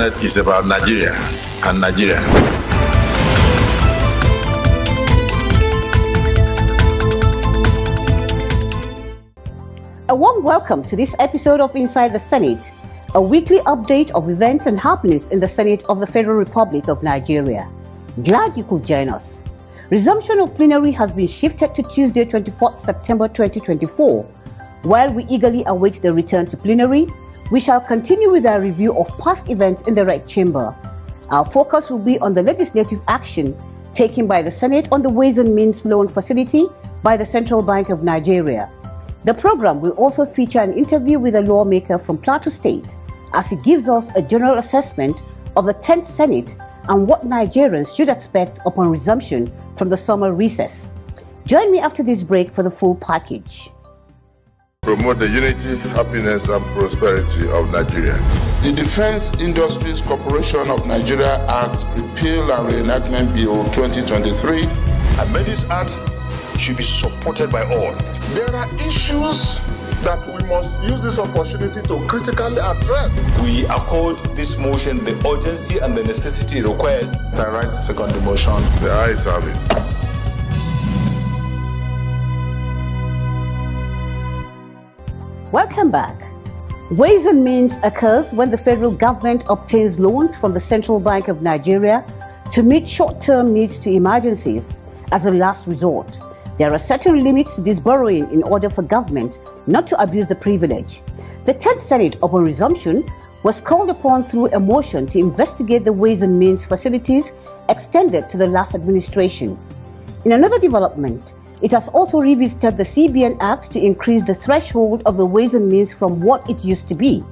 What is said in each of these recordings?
Senate is about Nigeria and Nigerians. A warm welcome to this episode of Inside the Senate, a weekly update of events and happenings in the Senate of the Federal Republic of Nigeria. Glad you could join us. Resumption of plenary has been shifted to Tuesday, 24th September 2024. While we eagerly await the return to plenary, we shall continue with our review of past events in the Red Chamber. Our focus will be on the legislative action taken by the Senate on the Ways and Means Loan Facility by the Central Bank of Nigeria. The program will also feature an interview with a lawmaker from Plateau State as he gives us a general assessment of the 10th Senate and what Nigerians should expect upon resumption from the summer recess. Join me after this break for the full package. Promote the unity, happiness, and prosperity of Nigeria. The Defense Industries Corporation of Nigeria Act, Repeal and Reenactment Bill 2023. And this act should be supported by all. There are issues that we must use this opportunity to critically address. We accord this motion the urgency and the necessity it requires. I rise the second motion. The ayes have it. Welcome back. Ways and Means occurs when the federal government obtains loans from the Central Bank of Nigeria to meet short-term needs to emergencies as a last resort. There are certain limits to this borrowing in order for government not to abuse the privilege. The 10th Senate, upon resumption, was called upon through a motion to investigate the Ways and Means facilities extended to the last administration. In another development, it has also revisited the CBN Act to increase the threshold of the Ways and Means from what it used to be.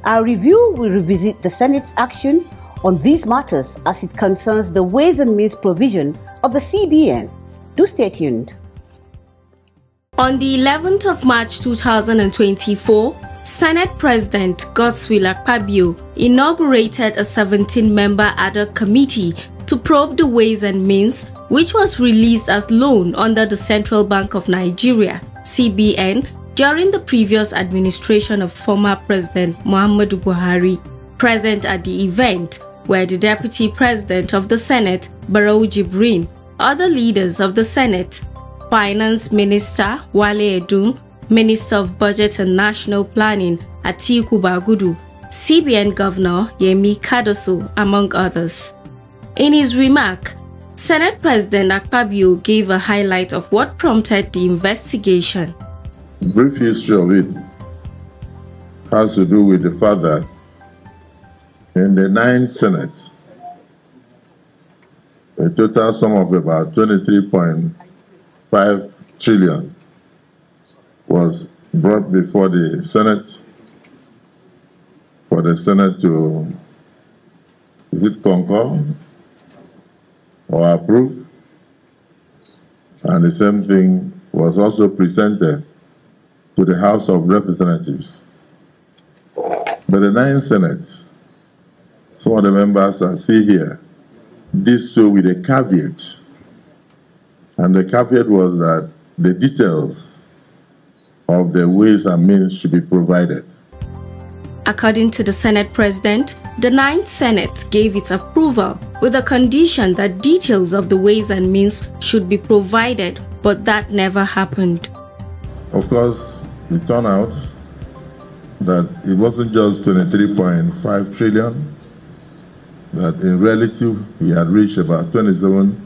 Our review will revisit the Senate's action on these matters as it concerns the Ways and Means provision of the CBN. Do stay tuned. On the 11th of March 2024, Senate President Godswill Akpabio inaugurated a 17-member ad hoc committee to probe the Ways and Means, which was released as loan under the Central Bank of Nigeria, CBN, during the previous administration of former President Muhammadu Buhari. Present at the event were the Deputy President of the Senate, Barau Jibrin, other leaders of the Senate, Finance Minister Wale Edun, Minister of Budget and National Planning Atiku Bagudu, CBN Governor Yemi Kadoso, among others. In his remark, Senate President Akpabio gave a highlight of what prompted the investigation. The brief history of it has to do with the fact that in the 9th Senate, a total sum of about 23.5 trillion was brought before the Senate for the Senate to, is it concur or approve? And the same thing was also presented to the House of Representatives. But the 9th Senate, some of the members are still here, did so with a caveat. And the caveat was that the details of the Ways and Means should be provided. According to the Senate President, the 9th Senate gave its approval with the condition that details of the Ways and Means should be provided, but that never happened. Of course, it turned out that it wasn't just 23.5 trillion, that in reality we had reached about 27,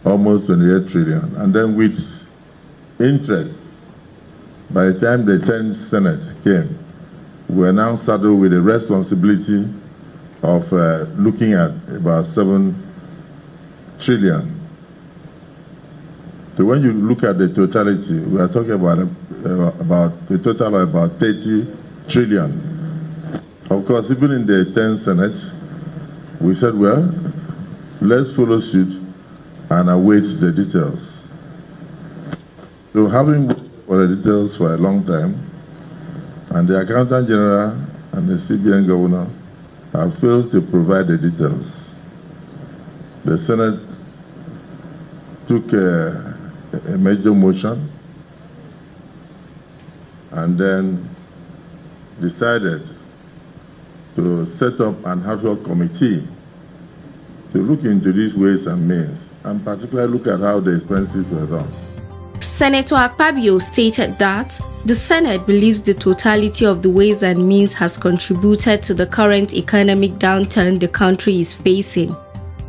almost 28 trillion. And then with interest, by the time the 10th Senate came, we were now saddled with the responsibility of looking at about 7 trillion. So when you look at the totality, we are talking about a total of about 30 trillion. Of course, even in the 10th Senate, we said, well, let's follow suit and await the details. So having waited for the details for a long time, and the Accountant General and the CBN Governor have failed to provide the details, the Senate took a major motion and then decided to set up an ad hoc committee to look into these ways and means, and particularly look at how the expenses were done. Senator Akpabio stated that the Senate believes the totality of the ways and means has contributed to the current economic downturn the country is facing.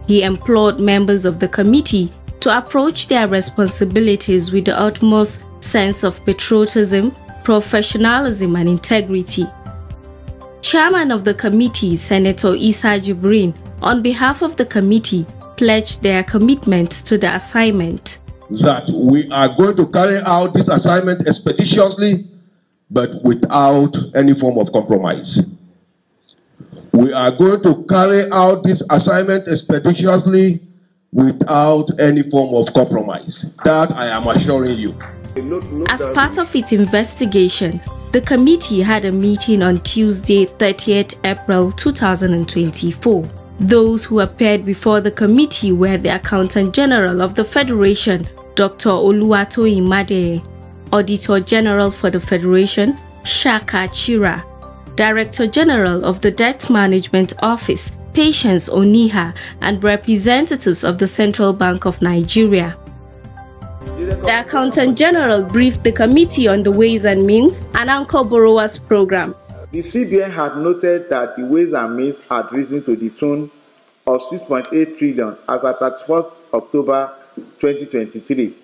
He implored members of the committee to approach their responsibilities with the utmost sense of patriotism, professionalism, and integrity. Chairman of the committee, Senator Issa Jibrin, on behalf of the committee, pledged their commitment to the assignment. That we are going to carry out this assignment expeditiously, but without any form of compromise. We are going to carry out this assignment expeditiously without any form of compromise. That I am assuring you. As part of its investigation, the committee had a meeting on Tuesday, 30th April 2024. Those who appeared before the committee were the Accountant General of the Federation, Dr. Oluwatoyin Madeye, Auditor General for the Federation, Shaka Chira, Director General of the Debt Management Office, Patience Oniha, and representatives of the Central Bank of Nigeria. The Accountant General briefed the committee on the Ways and Means and Anchor Borrowers Program. The CBN had noted that the Ways and Means had risen to the tune of 6.8 trillion as at 31st October 2023,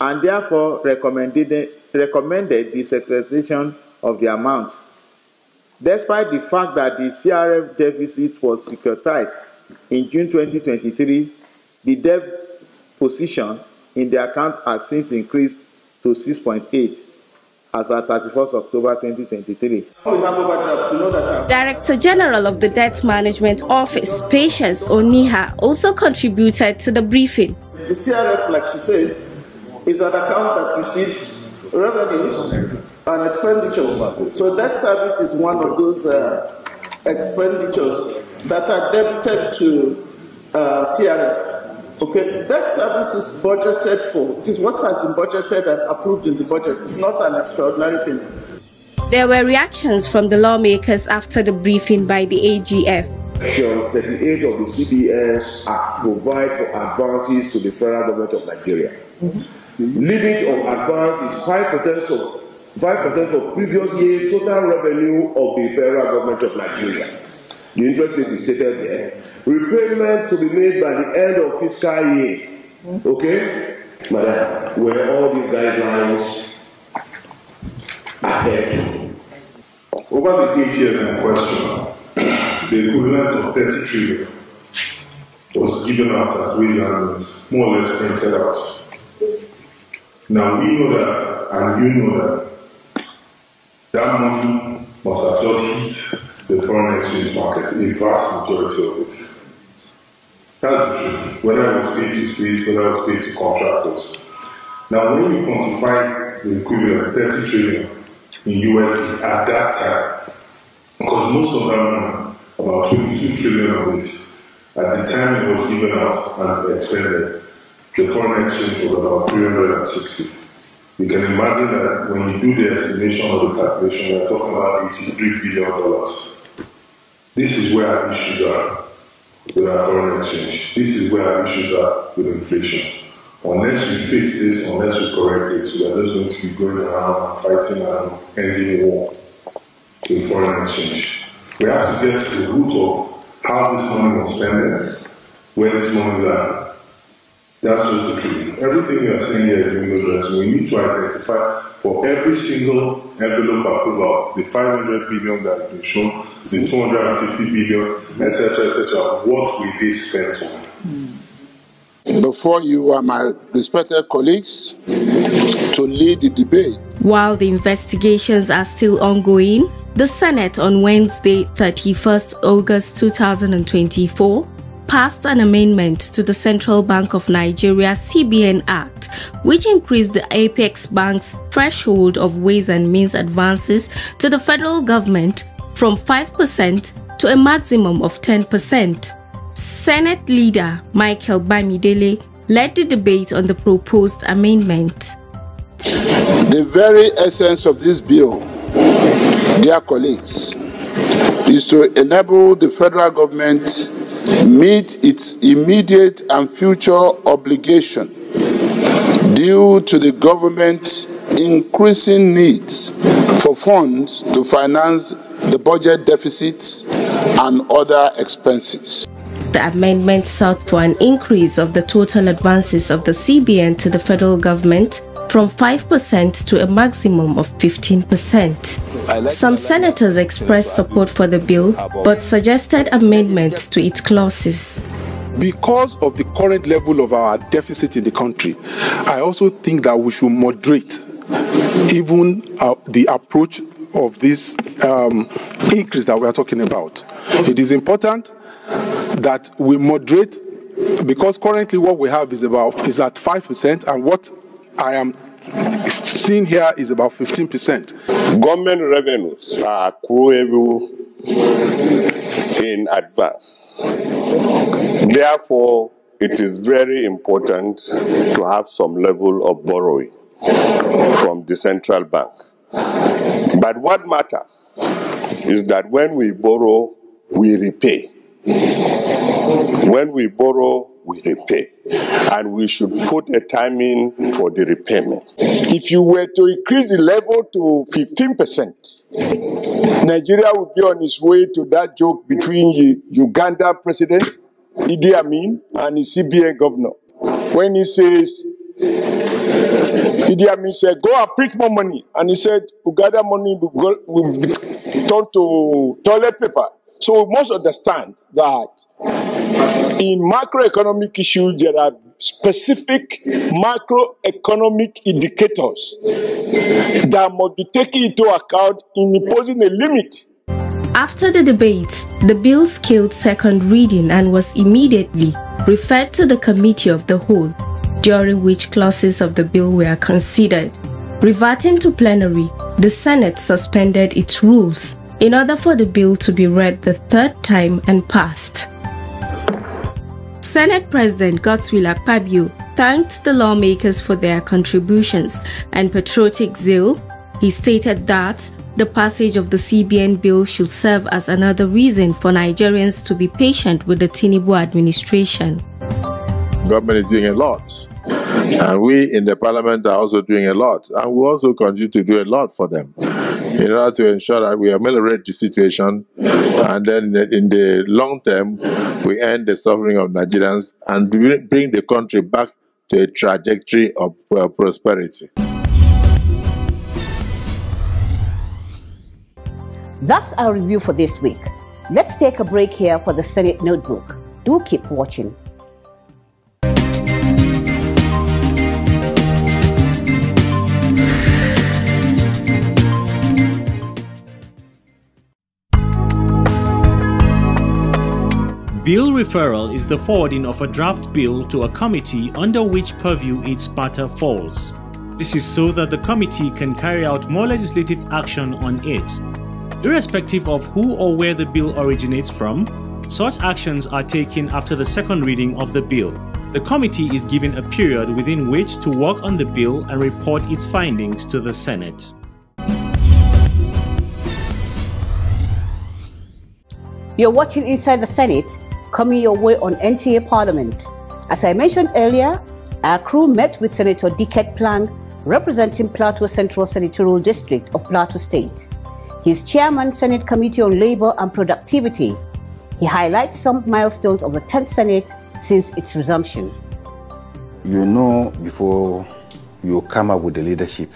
and therefore recommended the securitization of the amount. Despite the fact that the CRF deficit was securitized in June 2023, the debt position in the account has since increased to 6.8 as at 31st October 2023. Director General of the Debt Management Office, Patience Oniha, also contributed to the briefing. The CRF, like she says, is an account that receives revenues and expenditures. So debt service is one of those expenditures that are debited to CRF. Okay, debt service is budgeted for. It is what has been budgeted and approved in the budget. It's not an extraordinary thing. There were reactions from the lawmakers after the briefing by the AGF. Section 38 of the CBN's Act provide for advances to the federal government of Nigeria. Limit of advance is 5% of previous year's total revenue of the federal government of Nigeria. The interest rate is stated there. Repayments to be made by the end of fiscal year. Okay? Madam, were all these guidelines ahead? Over the 8 years in question, the equivalent of 30 trillion was given out as ways and means, more or less printed out. Now we know that, and you know that, that money must have just hit the foreign exchange market, a vast majority of it. That's the truth. Whether it was paid to states, whether it was paid to contractors. Now, when you quantify the equivalent 30 trillion in USD at that time, because most of that money, about 22 trillion of it, at the time it was given out and expended, the foreign exchange was about 360. You can imagine that when you do the estimation of the calculation, we're talking about $83 billion. This is where our issues are with our foreign exchange. This is where our issues are with inflation. Unless we fix this, unless we correct this, we are just going to be going around fighting and ending war with foreign exchange. We have to get to the root of how this money was spent, where this money is at. That's just the truth. Everything we are saying here is window dressing. We need to identify for every single envelope approval, the 500 billion that has been shown, the 250 billion, etc., what will they spend on? Before you are my respected colleagues to lead the debate. While the investigations are still ongoing, the Senate on Wednesday, 31st August 2024, passed an amendment to the Central Bank of Nigeria CBN Act, which increased the Apex Bank's threshold of Ways and Means advances to the federal government from 5% to a maximum of 10%. Senate leader Michael Bamidele led the debate on the proposed amendment. The very essence of this bill, dear colleagues, is to enable the federal government meet its immediate and future obligation due to the government's increasing needs for funds to finance the budget deficits and other expenses. The amendment sought for an increase of the total advances of the CBN to the federal government from 5% to a maximum of 15%. Some senators expressed support for the bill, but suggested amendments to its clauses. Because of the current level of our deficit in the country, I also think that we should moderate even the approach of this increase that we are talking about. It is important that we moderate, because currently what we have is at 5%, and what I am seeing here is about 15%. Government revenues are accruable in advance. Therefore, it is very important to have some level of borrowing from the central bank. But what matters is that when we borrow, we repay. When we borrow, we repay. And we should put a timing for the repayment. If you were to increase the level to 15%, Nigeria would be on its way to that joke between Uganda President Idi Amin and the CBN governor. When he says, Idi Amin said, go and print more money. And he said, Uganda money will be turned to toilet paper. So we must understand that in macroeconomic issues, there are specific macroeconomic indicators that must be taken into account in imposing a limit. After the debate, the bill scaled second reading and was immediately referred to the Committee of the Whole, during which clauses of the bill were considered. Reverting to plenary, the Senate suspended its rules in order for the bill to be read the third time and passed. Senate President Godswill Akpabio thanked the lawmakers for their contributions and patriotic zeal. He stated that the passage of the CBN bill should serve as another reason for Nigerians to be patient with the Tinubu administration. Government is doing a lot, and we in the parliament are also doing a lot, and we also continue to do a lot for them in order to ensure that we ameliorate the situation, and then in the long term we end the suffering of Nigerians and bring the country back to a trajectory of prosperity. That's our review for this week. Let's take a break here for the Senate Notebook. Do keep watching. Bill referral is the forwarding of a draft bill to a committee under which purview its matter falls. This is so that the committee can carry out more legislative action on it. Irrespective of who or where the bill originates from, such actions are taken after the second reading of the bill. The committee is given a period within which to work on the bill and report its findings to the Senate. You're watching Inside the Senate, coming your way on NTA Parliament. As I mentioned earlier, our crew met with Senator Dickett Plank, representing Plateau Central Senatorial District of Plateau State. He's chairman, Senate Committee on Labor and Productivity. He highlights some milestones of the 10th Senate since its resumption. You know, before you come up with the leadership,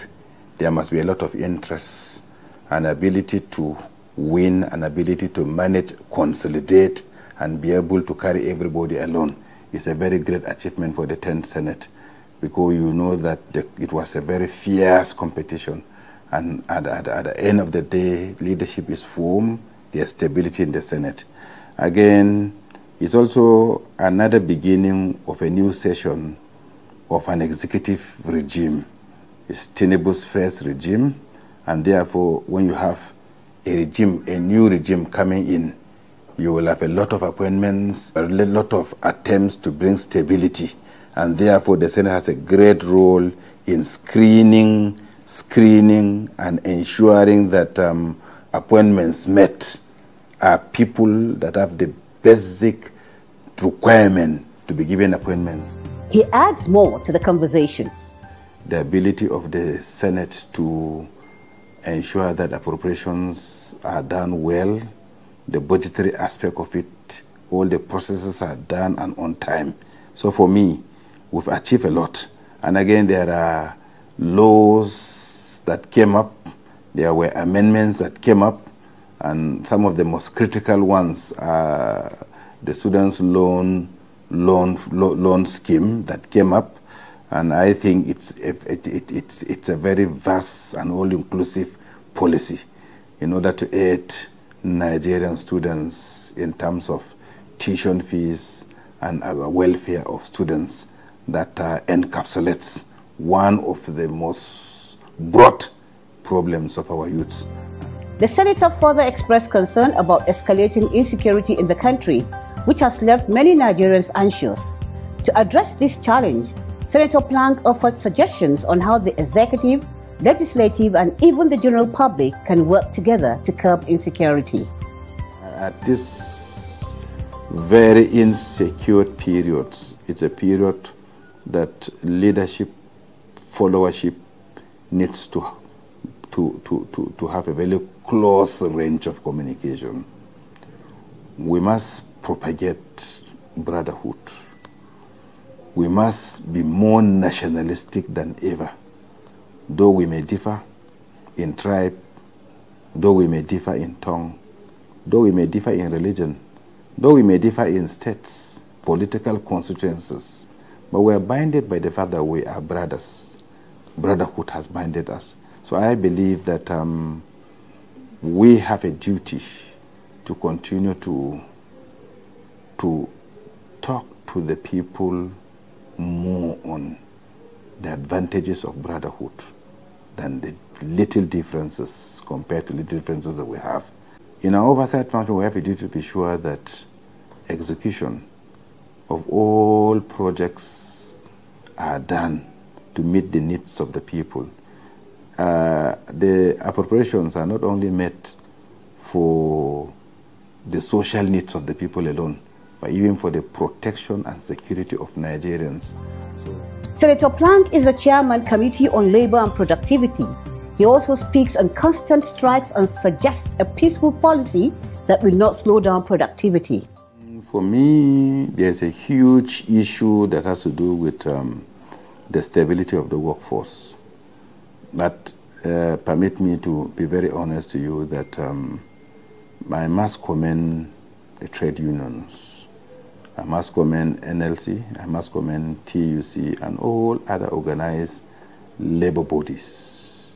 there must be a lot of interest, an ability to win, an ability to manage, consolidate, and be able to carry everybody alone. It's a very great achievement for the 10th Senate, because you know that it was a very fierce competition. And at the end of the day, leadership is formed, there's stability in the Senate. Again, it's also another beginning of a new session of an executive regime. It's Tinubu's first regime, and therefore, when you have a regime, a new regime coming in, you will have a lot of appointments, a lot of attempts to bring stability, and therefore the Senate has a great role in screening and ensuring that appointments met are people that have the basic requirement to be given appointments. He adds more to the conversation. The ability of the Senate to ensure that appropriations are done well, the budgetary aspect of it, all the processes are done and on time. So for me, we've achieved a lot. And again, there are laws that came up, there were amendments that came up, and some of the most critical ones are the students' loan scheme that came up. And I think it's a very vast and all-inclusive policy in order to aid Nigerian students in terms of tuition fees and welfare of students that encapsulates one of the most broad problems of our youth. The senator further expressed concern about escalating insecurity in the country, which has left many Nigerians anxious. To address this challenge, Senator Plank offered suggestions on how the executive, legislative, and even the general public can work together to curb insecurity. At this very insecure period, it's a period that leadership, followership needs to have a very close range of communication. We must propagate brotherhood. We must be more nationalistic than ever. Though we may differ in tribe, though we may differ in tongue, though we may differ in religion, though we may differ in states, political constituencies, but we are binded by the fact that we are brothers. Brotherhood has binded us. So I believe that we have a duty to continue to talk to the people more on the advantages of brotherhood than the little differences compared to little differences that we have. In our oversight function, we have a duty to be sure that execution of all projects are done to meet the needs of the people. The appropriations are not only met for the social needs of the people alone, but even for the protection and security of Nigerians. Senator Plank is the chairman Committee on Labor and Productivity. He also speaks on constant strikes and suggests a peaceful policy that will not slow down productivity. For me, there's a huge issue that has to do with the stability of the workforce. But permit me to be very honest to you that I must commend the trade unions. I must commend NLC, I must commend TUC and all other organized labor bodies.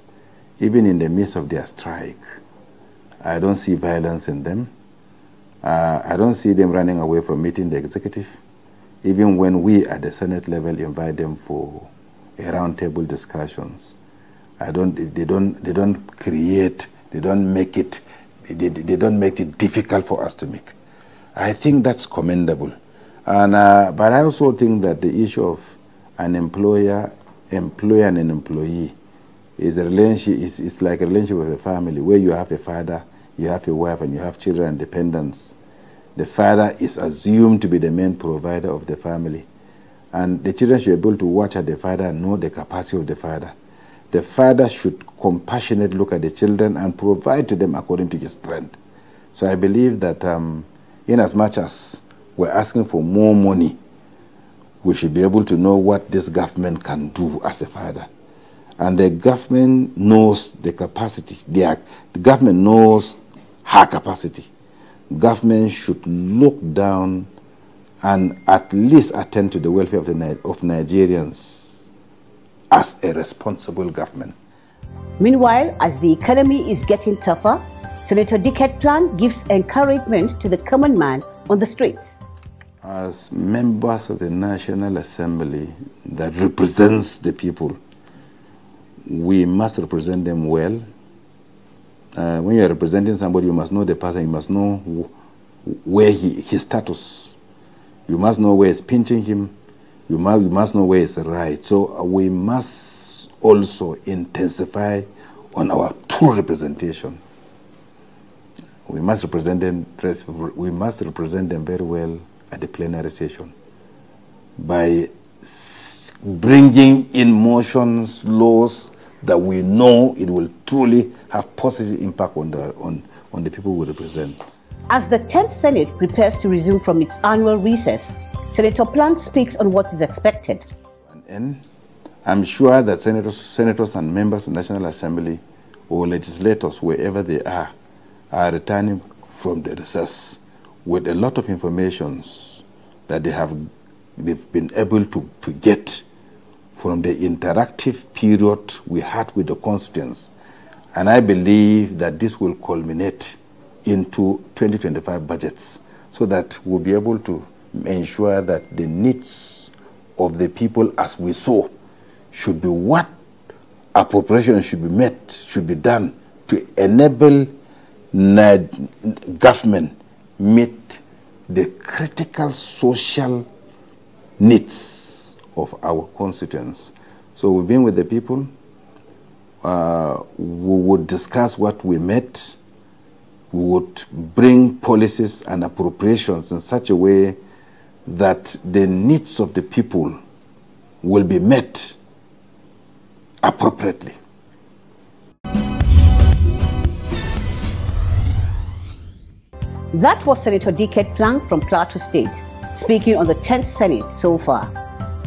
Even in the midst of their strike, I don't see violence in them. I don't see them running away from meeting the executive. Even when we at the Senate level invite them for a roundtable discussions, they don't make it difficult for us to make. I think that's commendable. And, but I also think that the issue of an employer and an employee is a relationship. It's like a relationship of a family where you have a father, you have a wife, and you have children and dependents. The father is assumed to be the main provider of the family, and the children should be able to watch at the father and know the capacity of the father. The father should compassionately look at the children and provide to them according to his strength. So I believe that in as much as we're asking for more money, we should be able to know what this government can do as a father. And the government knows the capacity. The government knows her capacity. Government should look down and at least attend to the welfare of Nigerians as a responsible government. Meanwhile, as the economy is getting tougher, Senator Dickett Plank gives encouragement to the common man on the streets. As members of the National Assembly that represents the people, we must represent them well. When you are representing somebody, you must know the person, you must know where his status. You must know where it's pinching him. You must know where it's right. So we must also intensify on our true representation. we must represent them very well at the plenary session by bringing in motions, laws that we know it will truly have positive impact on the people we represent. As the 10th Senate prepares to resume from its annual recess, Senator Plant speaks on what is expected. And I'm sure that senators and members of the National Assembly or legislators, wherever they are returning from the recess with a lot of information that they've been able to get from the interactive period we had with the constituents. And I believe that this will culminate into 2025 budgets so that we'll be able to ensure that the needs of the people as we saw should be what appropriation should be met, should be done to enable government meet the critical social needs of our constituents. So we've been with the people. We would discuss what we met. We would bring policies and appropriations in such a way that the needs of the people will be met appropriately. That was Senator D.K. Plank from Plateau State, speaking on the 10th Senate so far.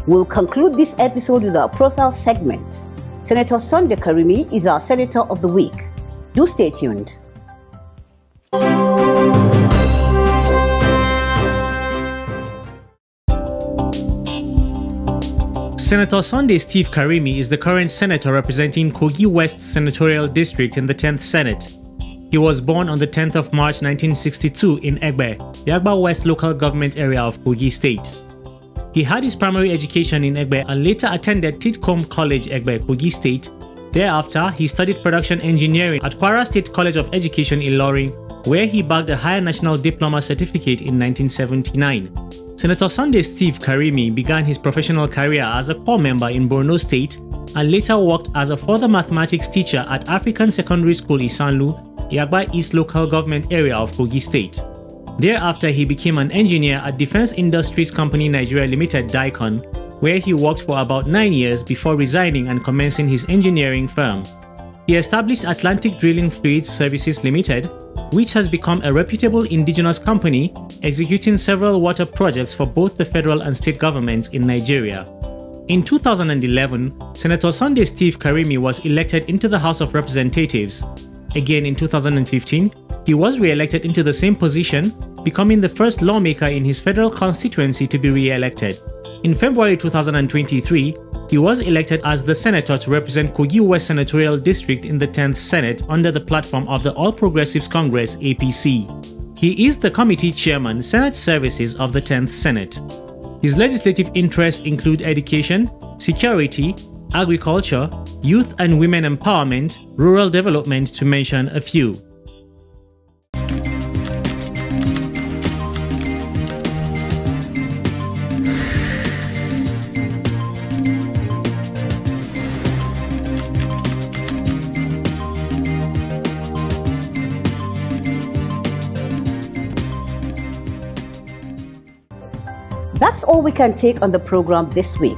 We'll conclude this episode with our profile segment. Senator Sunday Karimi is our Senator of the Week. Do stay tuned. Senator Sunday Steve Karimi is the current senator representing Kogi West Senatorial District in the 10th Senate. He was born on the 10th of March 1962 in Egbe, the Agba West local government area of Kogi State. He had his primary education in Egbe and later attended Titcombe College, Egbe, Kogi State. Thereafter, he studied production engineering at Kwara State College of Education in Ilorin, where he bagged a higher national diploma certificate in 1979. Senator Sunday Steve Karimi began his professional career as a corps member in Borno State and later worked as a further mathematics teacher at African Secondary School Isanlu, Yagba East local government area of Kogi State. Thereafter, he became an engineer at Defense Industries Company Nigeria Limited DICON, where he worked for about 9 years before resigning and commencing his engineering firm. He established Atlantic Drilling Fluids Services Limited, which has become a reputable indigenous company executing several water projects for both the federal and state governments in Nigeria. In 2011, Senator Sunday Steve Karimi was elected into the House of Representatives. Again in 2015, he was re-elected into the same position, becoming the first lawmaker in his federal constituency to be re-elected. In February 2023, he was elected as the senator to represent Kogi West Senatorial District in the 10th Senate under the platform of the All Progressives Congress (APC). He is the committee chairman, Senate Services of the 10th Senate. His legislative interests include education, security, agriculture, youth and women empowerment, rural development, to mention a few. That's all we can take on the program this week.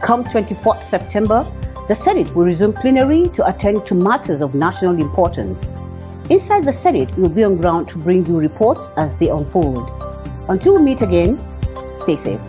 Come 24th September, the Senate will resume plenary to attend to matters of national importance. Inside the Senate, we'll be on ground to bring you reports as they unfold. Until we meet again, stay safe.